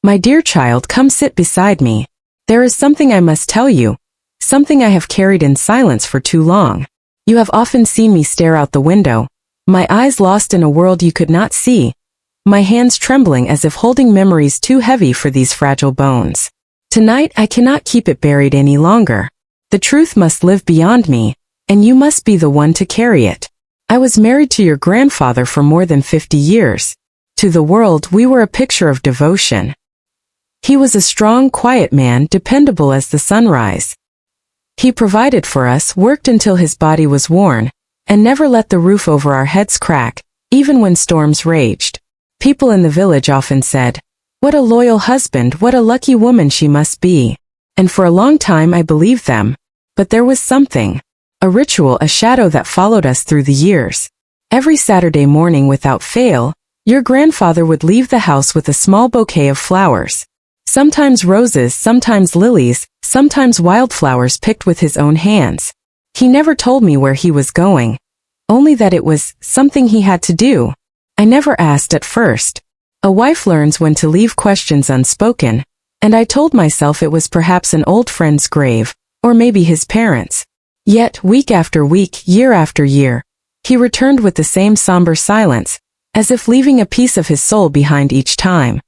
My dear child, come sit beside me. There is something I must tell you, something I have carried in silence for too long. You have often seen me stare out the window, my eyes lost in a world you could not see, my hands trembling as if holding memories too heavy for these fragile bones. Tonight I cannot keep it buried any longer. The truth must live beyond me, and you must be the one to carry it. I was married to your grandfather for more than 50 years. To the world we were a picture of devotion. He was a strong, quiet man, dependable as the sunrise. He provided for us, worked until his body was worn, and never let the roof over our heads crack, even when storms raged. People in the village often said, "What a loyal husband, what a lucky woman she must be." And for a long time I believed them. But there was something. A ritual, a shadow that followed us through the years. Every Saturday morning without fail, your grandfather would leave the house with a small bouquet of flowers. Sometimes roses, sometimes lilies, sometimes wildflowers picked with his own hands. He never told me where he was going, only that it was something he had to do. I never asked at first. A wife learns when to leave questions unspoken, and I told myself it was perhaps an old friend's grave, or maybe his parents'. Yet, week after week, year after year, he returned with the same somber silence, as if leaving a piece of his soul behind each time.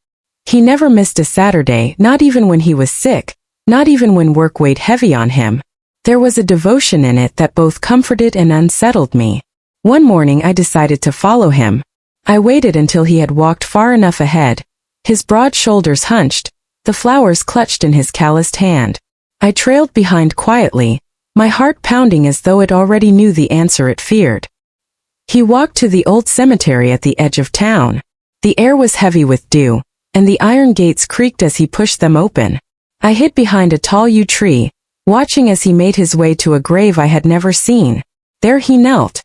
He never missed a Saturday, not even when he was sick, not even when work weighed heavy on him. There was a devotion in it that both comforted and unsettled me. One morning I decided to follow him. I waited until he had walked far enough ahead, his broad shoulders hunched, the flowers clutched in his calloused hand. I trailed behind quietly, my heart pounding as though it already knew the answer it feared. He walked to the old cemetery at the edge of town. The air was heavy with dew, and the iron gates creaked as he pushed them open. I hid behind a tall yew tree, watching as he made his way to a grave I had never seen. There he knelt.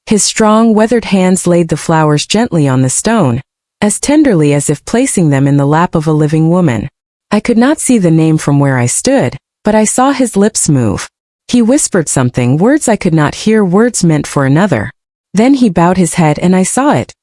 His strong, weathered hands laid the flowers gently on the stone, as tenderly as if placing them in the lap of a living woman. I could not see the name from where I stood, but I saw his lips move. He whispered something, words I could not hear, words meant for another. Then he bowed his head and I saw it.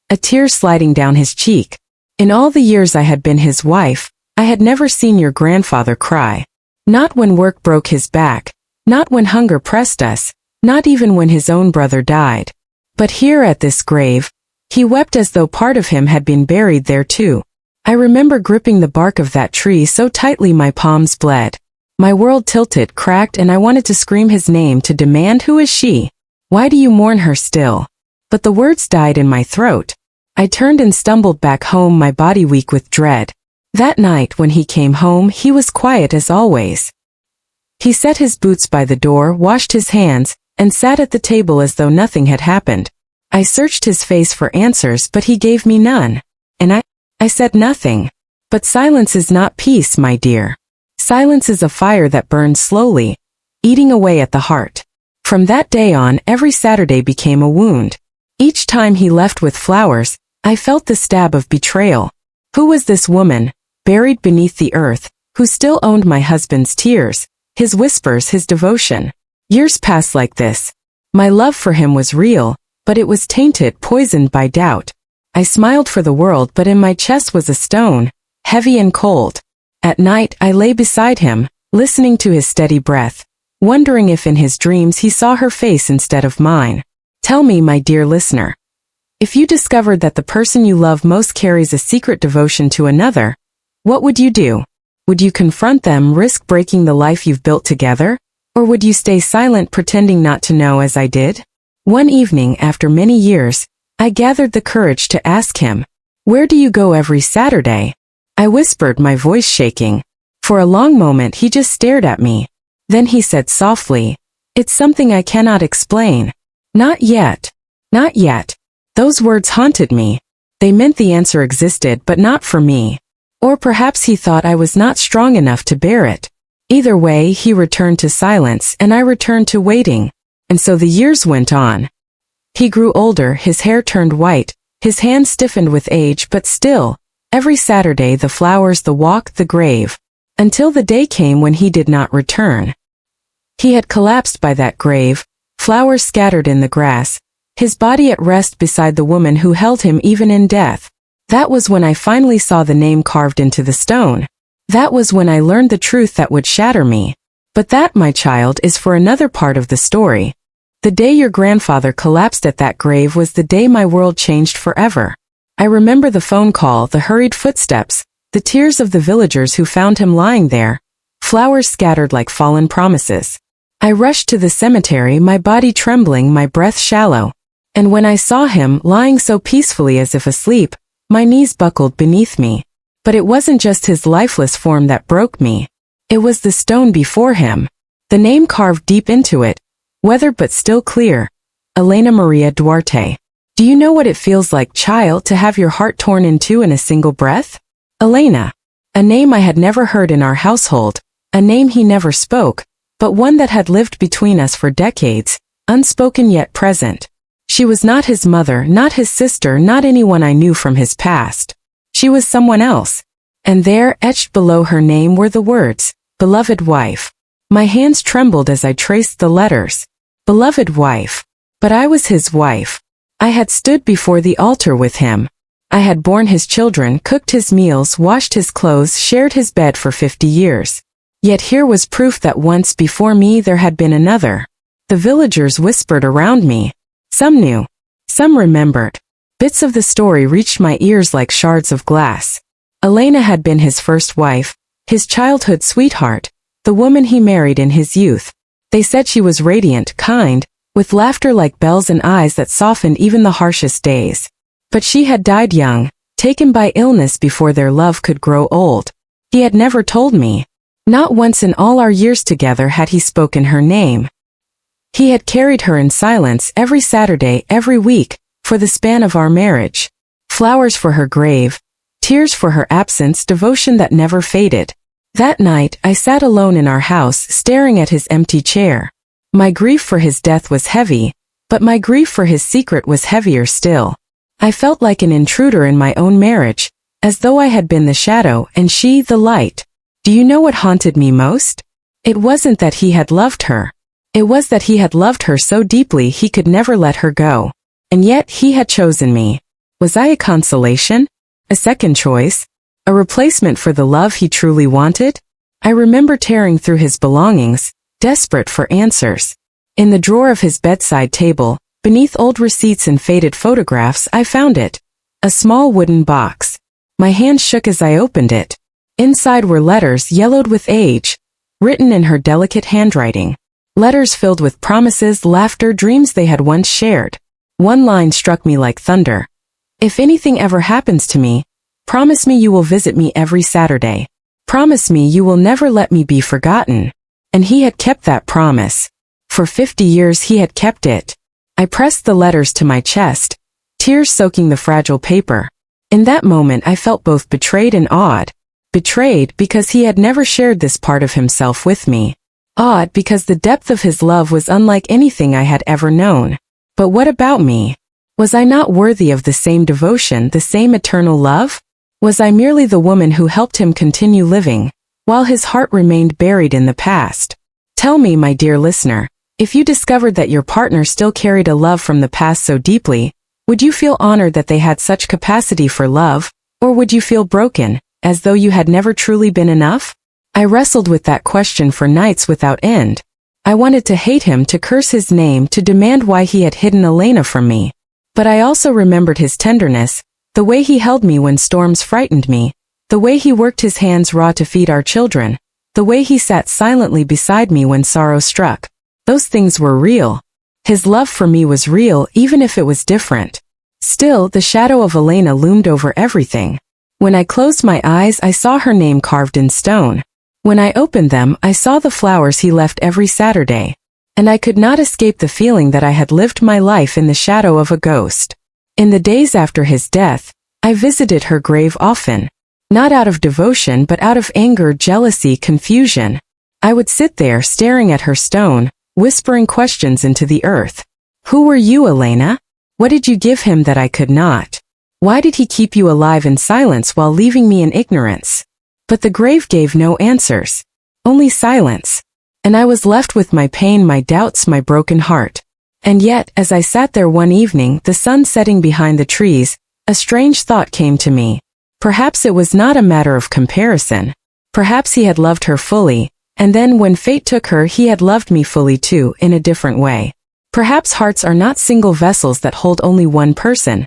A tear sliding down his cheek. In all the years I had been his wife, I had never seen your grandfather cry. Not when work broke his back, not when hunger pressed us, not even when his own brother died. But here at this grave, he wept as though part of him had been buried there too. I remember gripping the bark of that tree so tightly my palms bled. My world tilted, cracked, and I wanted to scream his name, to demand, "Who is she? Why do you mourn her still?" But the words died in my throat. I turned and stumbled back home, my body weak with dread. That night when he came home, he was quiet as always. He set his boots by the door, washed his hands, and sat at the table as though nothing had happened. I searched his face for answers, but he gave me none. And I said nothing. But silence is not peace, my dear. Silence is a fire that burns slowly, eating away at the heart. From that day on, every Saturday became a wound. Each time he left with flowers, I felt the stab of betrayal. Who was this woman, buried beneath the earth, who still owned my husband's tears, his whispers, his devotion? Years passed like this. My love for him was real, but it was tainted, poisoned by doubt. I smiled for the world, but in my chest was a stone, heavy and cold. At night I lay beside him, listening to his steady breath, wondering if in his dreams he saw her face instead of mine. Tell me, my dear listener, if you discovered that the person you love most carries a secret devotion to another, what would you do? Would you confront them, risk breaking the life you've built together? Or would you stay silent, pretending not to know, as I did? One evening, after many years, I gathered the courage to ask him, "Where do you go every Saturday?" I whispered, my voice shaking. For a long moment he just stared at me. Then he said softly, "It's something I cannot explain." Not yet. Not yet. Those words haunted me. They meant the answer existed, but not for me. Or perhaps he thought I was not strong enough to bear it. Either way, he returned to silence, and I returned to waiting. And so the years went on. He grew older, his hair turned white, his hands stiffened with age, but still, every Saturday, the flowers, the walk, the grave. Until the day came when he did not return. He had collapsed by that grave, flowers scattered in the grass, his body at rest beside the woman who held him even in death. That was when I finally saw the name carved into the stone. That was when I learned the truth that would shatter me. But that, my child, is for another part of the story. The day your grandfather collapsed at that grave was the day my world changed forever. I remember the phone call, the hurried footsteps, the tears of the villagers who found him lying there, flowers scattered like fallen promises. I rushed to the cemetery, my body trembling, my breath shallow. And when I saw him, lying so peacefully as if asleep, my knees buckled beneath me. But it wasn't just his lifeless form that broke me. It was the stone before him. The name carved deep into it, weathered but still clear. Elena Maria Duarte. Do you know what it feels like, child, to have your heart torn in two in a single breath? Elena. A name I had never heard in our household, a name he never spoke, but one that had lived between us for decades, unspoken yet present. She was not his mother, not his sister, not anyone I knew from his past. She was someone else. And there, etched below her name, were the words, beloved wife. My hands trembled as I traced the letters. Beloved wife. But I was his wife. I had stood before the altar with him. I had borne his children, cooked his meals, washed his clothes, shared his bed for 50 years. Yet here was proof that once before me there had been another. The villagers whispered around me. Some knew. Some remembered. Bits of the story reached my ears like shards of glass. Elena had been his first wife, his childhood sweetheart, the woman he married in his youth. They said she was radiant, kind, with laughter like bells and eyes that softened even the harshest days. But she had died young, taken by illness before their love could grow old. He had never told me. Not once in all our years together had he spoken her name. He had carried her in silence every Saturday, every week, for the span of our marriage. Flowers for her grave, tears for her absence, devotion that never faded. That night, I sat alone in our house, staring at his empty chair. My grief for his death was heavy, but my grief for his secret was heavier still. I felt like an intruder in my own marriage, as though I had been the shadow and she the light. Do you know what haunted me most? It wasn't that he had loved her. It was that he had loved her so deeply he could never let her go. And yet he had chosen me. Was I a consolation? A second choice? A replacement for the love he truly wanted? I remember tearing through his belongings, desperate for answers. In the drawer of his bedside table, beneath old receipts and faded photographs, I found it. A small wooden box. My hand shook as I opened it. Inside were letters yellowed with age, written in her delicate handwriting. Letters filled with promises, laughter, dreams they had once shared. One line struck me like thunder. If anything ever happens to me, promise me you will visit me every Saturday. Promise me you will never let me be forgotten. And he had kept that promise. For 50 years he had kept it. I pressed the letters to my chest, tears soaking the fragile paper. In that moment I felt both betrayed and awed. Betrayed because he had never shared this part of himself with me. Awed because the depth of his love was unlike anything I had ever known. But what about me? Was I not worthy of the same devotion, the same eternal love? Was I merely the woman who helped him continue living, while his heart remained buried in the past? Tell me, my dear listener, if you discovered that your partner still carried a love from the past so deeply, would you feel honored that they had such capacity for love, or would you feel broken, as though you had never truly been enough? I wrestled with that question for nights without end. I wanted to hate him, to curse his name, to demand why he had hidden Elena from me. But I also remembered his tenderness, the way he held me when storms frightened me, the way he worked his hands raw to feed our children, the way he sat silently beside me when sorrow struck. Those things were real. His love for me was real, even if it was different. Still, the shadow of Elena loomed over everything. When I closed my eyes, I saw her name carved in stone. When I opened them, I saw the flowers he left every Saturday. And I could not escape the feeling that I had lived my life in the shadow of a ghost. In the days after his death, I visited her grave often. Not out of devotion but out of anger, jealousy, confusion. I would sit there staring at her stone, whispering questions into the earth. Who were you, Elena? What did you give him that I could not? Why did he keep you alive in silence while leaving me in ignorance? But the grave gave no answers. Only silence. And I was left with my pain, my doubts, my broken heart. And yet, as I sat there one evening, the sun setting behind the trees, A strange thought came to me. Perhaps it was not a matter of comparison. Perhaps he had loved her fully, and then when fate took her he had loved me fully too, in a different way. Perhaps hearts are not single vessels that hold only one person,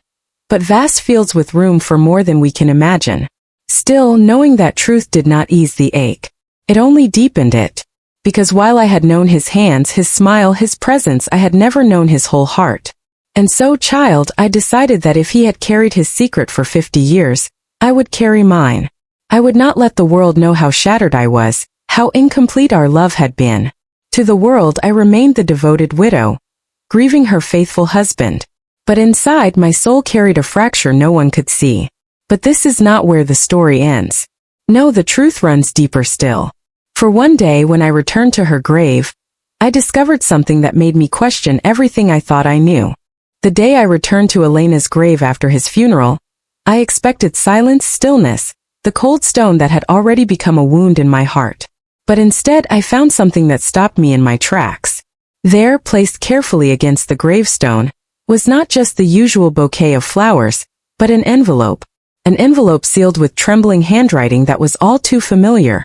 but vast fields with room for more than we can imagine. Still, knowing that truth did not ease the ache. It only deepened it. Because while I had known his hands, his smile, his presence, I had never known his whole heart. And so, child, I decided that if he had carried his secret for 50 years, I would carry mine. I would not let the world know how shattered I was, how incomplete our love had been. To the world I remained the devoted widow, grieving her faithful husband. But inside my soul carried a fracture no one could see. But this is not where the story ends. No, the truth runs deeper still. For one day when I returned to her grave, I discovered something that made me question everything I thought I knew. The day I returned to Elena's grave after his funeral, I expected silence, stillness, the cold stone that had already become a wound in my heart. But instead I found something that stopped me in my tracks. There, placed carefully against the gravestone, was not just the usual bouquet of flowers, but an envelope sealed with trembling handwriting that was all too familiar.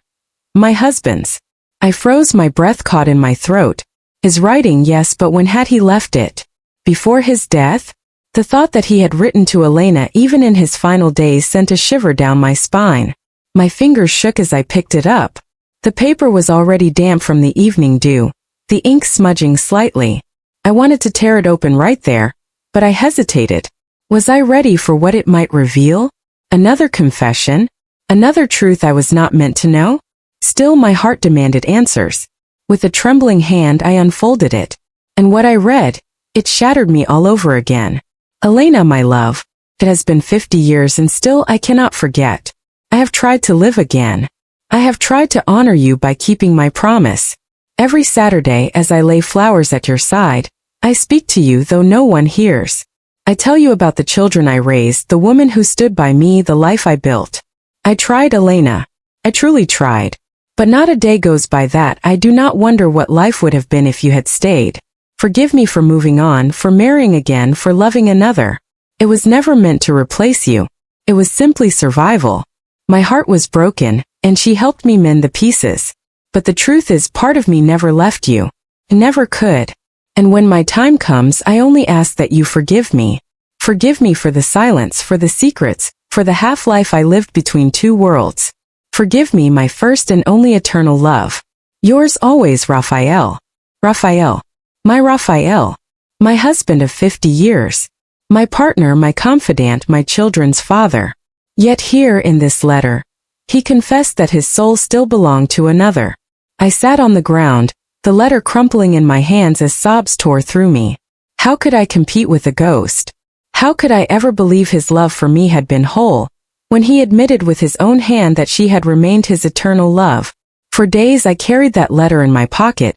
My husband's. I froze, my breath caught in my throat. His writing, yes, but when had he left it? Before his death? The thought that he had written to Elena even in his final days sent a shiver down my spine. My fingers shook as I picked it up. The paper was already damp from the evening dew, the ink smudging slightly. I wanted to tear it open right there, but I hesitated. Was I ready for what it might reveal? Another confession? Another truth I was not meant to know? Still, my heart demanded answers. With a trembling hand I unfolded it. And what I read, it shattered me all over again. Elena, my love, it has been 50 years and still I cannot forget. I have tried to live again. I have tried to honor you by keeping my promise. Every Saturday as I lay flowers at your side, I speak to you though no one hears. I tell you about the children I raised, the woman who stood by me, the life I built. I tried, Elena. I truly tried. But not a day goes by that I do not wonder what life would have been if you had stayed. Forgive me for moving on, for marrying again, for loving another. It was never meant to replace you. It was simply survival. My heart was broken, and she helped me mend the pieces. But the truth is, part of me never left you. Never could. And when my time comes, I only ask that you forgive me. Forgive me for the silence, for the secrets, for the half-life I lived between two worlds. Forgive me, my first and only eternal love. Yours always, Raphael. Raphael. My Raphael. My husband of 50 years. My partner, my confidant, my children's father. Yet here in this letter, he confessed that his soul still belonged to another. I sat on the ground, the letter crumpling in my hands as sobs tore through me. How could I compete with a ghost? How could I ever believe his love for me had been whole, when he admitted with his own hand that she had remained his eternal love? For days I carried that letter in my pocket,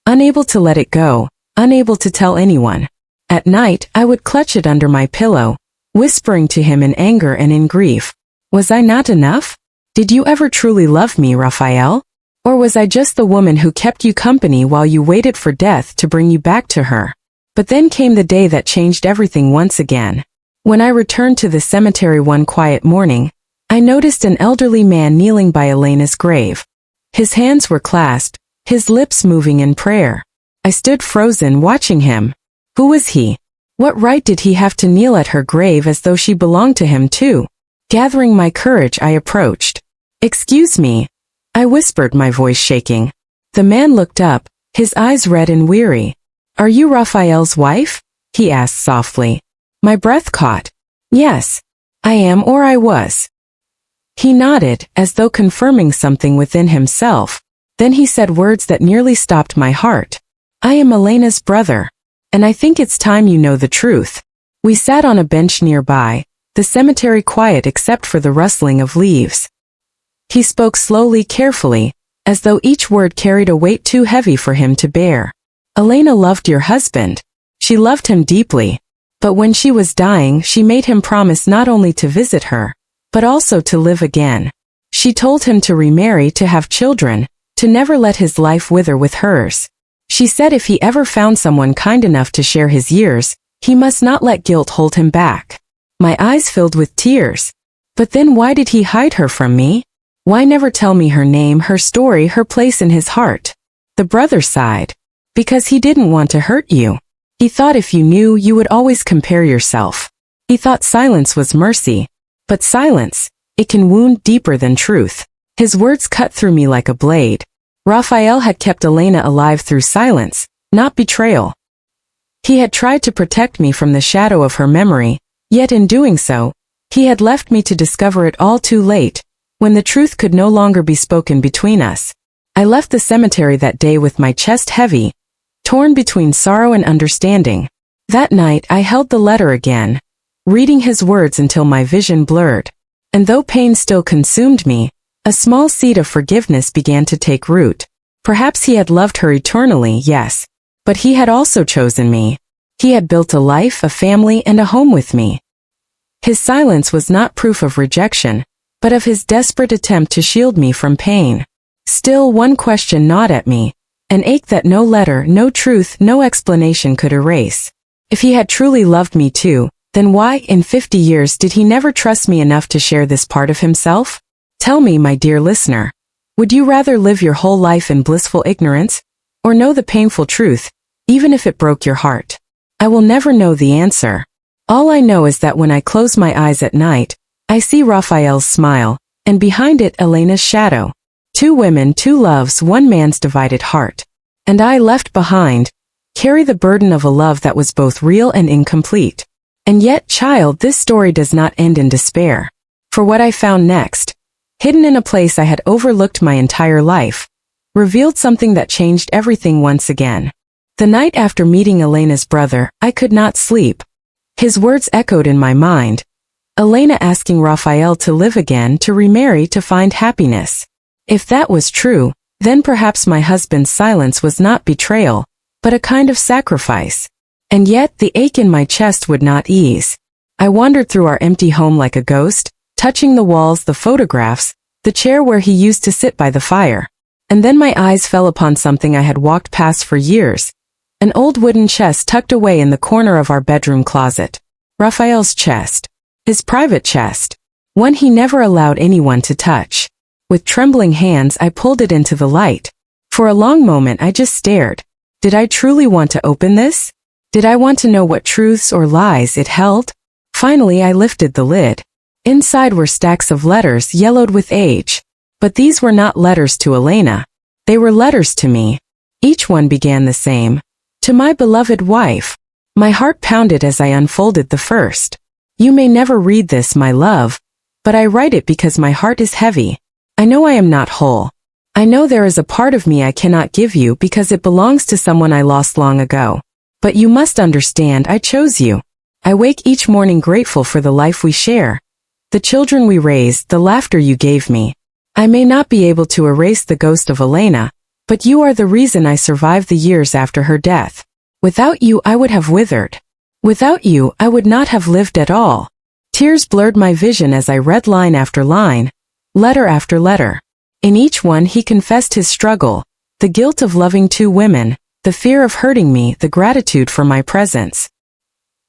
unable to let it go, unable to tell anyone. At night, I would clutch it under my pillow, whispering to him in anger and in grief. Was I not enough? Did you ever truly love me, Raphael? Or was I just the woman who kept you company while you waited for death to bring you back to her? But then came the day that changed everything once again. When I returned to the cemetery one quiet morning, I noticed an elderly man kneeling by Elena's grave. His hands were clasped, his lips moving in prayer. I stood frozen, watching him. Who was he? What right did he have to kneel at her grave as though she belonged to him too? Gathering my courage, I approached. "Excuse me," I whispered, my voice shaking. The man looked up, his eyes red and weary. "Are you Raphael's wife?" he asked softly. My breath caught. "Yes, I am, or I was." He nodded, as though confirming something within himself. Then he said words that nearly stopped my heart. "I am Elena's brother, and I think it's time you know the truth." We sat on a bench nearby, the cemetery quiet except for the rustling of leaves. He spoke slowly, carefully, as though each word carried a weight too heavy for him to bear. "Elena loved your husband. She loved him deeply. But when she was dying, she made him promise not only to visit her, but also to live again. She told him to remarry, to have children, to never let his life wither with hers. She said if he ever found someone kind enough to share his years, he must not let guilt hold him back." My eyes filled with tears. But then why did he hide her from me? Why never tell me her name, her story, her place in his heart? The brother sighed. Because he didn't want to hurt you. He thought if you knew, you would always compare yourself. He thought silence was mercy. But silence, it can wound deeper than truth. His words cut through me like a blade. Raphael had kept Elena alive through silence, not betrayal. He had tried to protect me from the shadow of her memory, yet in doing so, he had left me to discover it all too late, when the truth could no longer be spoken between us. I left the cemetery that day with my chest heavy, torn between sorrow and understanding. That night I held the letter again, reading his words until my vision blurred. And though pain still consumed me, a small seed of forgiveness began to take root. Perhaps he had loved her eternally, yes. But he had also chosen me. He had built a life, a family, and a home with me. His silence was not proof of rejection, but of his desperate attempt to shield me from pain. Still, one question gnawed at me, an ache that no letter, no truth, no explanation could erase. If he had truly loved me too, then why, in 50 years, did he never trust me enough to share this part of himself? Tell me, my dear listener, would you rather live your whole life in blissful ignorance, or know the painful truth, even if it broke your heart? I will never know the answer. All I know is that when I close my eyes at night, I see Raphael's smile, and behind it Elena's shadow. Two women, two loves, one man's divided heart. And I, left behind, carry the burden of a love that was both real and incomplete. And yet, child, this story does not end in despair. For what I found next, hidden in a place I had overlooked my entire life, revealed something that changed everything once again. The night after meeting Elena's brother, I could not sleep. His words echoed in my mind. Elena asking Raphael to live again, to remarry, to find happiness. If that was true, then perhaps my husband's silence was not betrayal, but a kind of sacrifice. And yet the ache in my chest would not ease. I wandered through our empty home like a ghost, touching the walls, the photographs, the chair where he used to sit by the fire. And then my eyes fell upon something I had walked past for years. An old wooden chest tucked away in the corner of our bedroom closet. Raphael's chest. His private chest. One he never allowed anyone to touch. With trembling hands I pulled it into the light. For a long moment I just stared. Did I truly want to open this? Did I want to know what truths or lies it held? Finally I lifted the lid. Inside were stacks of letters yellowed with age. But these were not letters to Elena. They were letters to me. Each one began the same. To my beloved wife. My heart pounded as I unfolded the first. You may never read this, my love. But I write it because my heart is heavy. I know I am not whole. I know there is a part of me I cannot give you because it belongs to someone I lost long ago. But you must understand I chose you. I wake each morning grateful for the life we share. The children we raised, the laughter you gave me. I may not be able to erase the ghost of Elena, but you are the reason I survived the years after her death. Without you I would have withered. Without you I would not have lived at all. Tears blurred my vision as I read line after line, letter after letter. In each one he confessed his struggle, the guilt of loving two women, the fear of hurting me, the gratitude for my presence.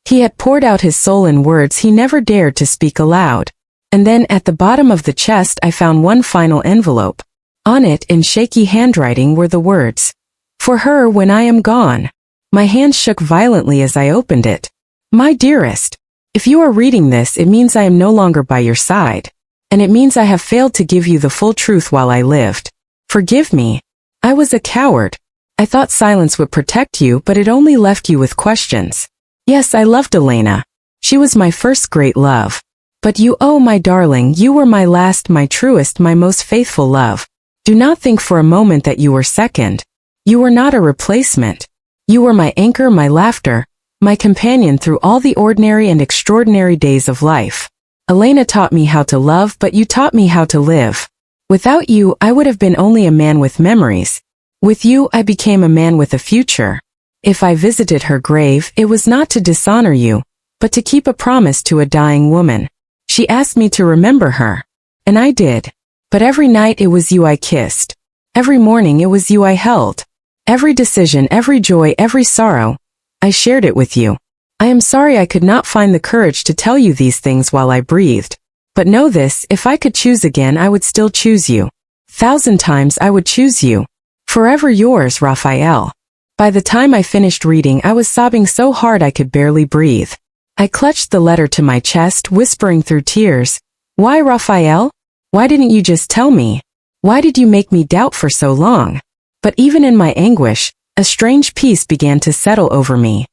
He had poured out his soul in words he never dared to speak aloud. And then at the bottom of the chest I found one final envelope. On it, in shaky handwriting, were the words, "For her when I am gone." My hands shook violently as I opened it. My dearest, if you are reading this, it means I am no longer by your side. And it means I have failed to give you the full truth while I lived. Forgive me. I was a coward. I thought silence would protect you, but it only left you with questions. Yes, I loved Elena. She was my first great love. But you, oh my darling, you were my last, my truest, my most faithful love. Do not think for a moment that you were second. You were not a replacement. You were my anchor, my laughter, my companion through all the ordinary and extraordinary days of life. Elena taught me how to love, but you taught me how to live. Without you, I would have been only a man with memories. With you, I became a man with a future. If I visited her grave, it was not to dishonor you, but to keep a promise to a dying woman. She asked me to remember her. And I did. But every night it was you I kissed. Every morning it was you I held. Every decision, every joy, every sorrow, I shared it with you. I am sorry I could not find the courage to tell you these things while I breathed. But know this, if I could choose again I would still choose you. 1,000 times I would choose you. Forever yours, Raphael. By the time I finished reading I was sobbing so hard I could barely breathe. I clutched the letter to my chest, whispering through tears, "Why, Raphael? Why didn't you just tell me? Why did you make me doubt for so long?" But even in my anguish, a strange peace began to settle over me.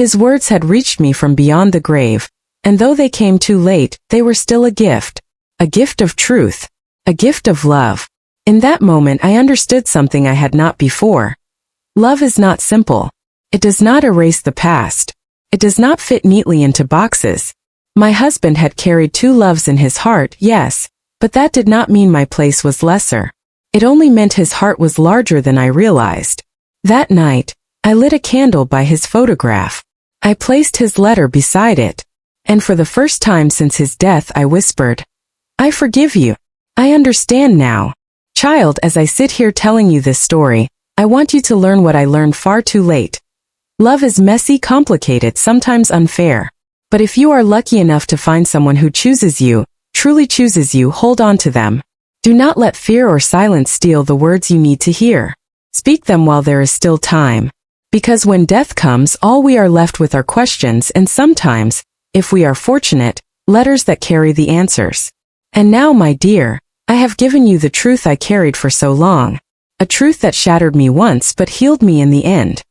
His words had reached me from beyond the grave, and though they came too late, they were still a gift of truth, a gift of love. In that moment I understood something I had not before. Love is not simple. It does not erase the past. It does not fit neatly into boxes. My husband had carried 2 loves in his heart, yes, but that did not mean my place was lesser. It only meant his heart was larger than I realized. That night, I lit a candle by his photograph. I placed his letter beside it, and for the first time since his death I whispered, "I forgive you. I understand now." Child, as I sit here telling you this story, I want you to learn what I learned far too late. Love is messy, complicated, sometimes unfair. But if you are lucky enough to find someone who chooses you, truly chooses you, hold on to them. Do not let fear or silence steal the words you need to hear. Speak them while there is still time. Because when death comes, all we are left with are questions and sometimes, if we are fortunate, letters that carry the answers. And now, my dear, I have given you the truth I carried for so long. A truth that shattered me once but healed me in the end.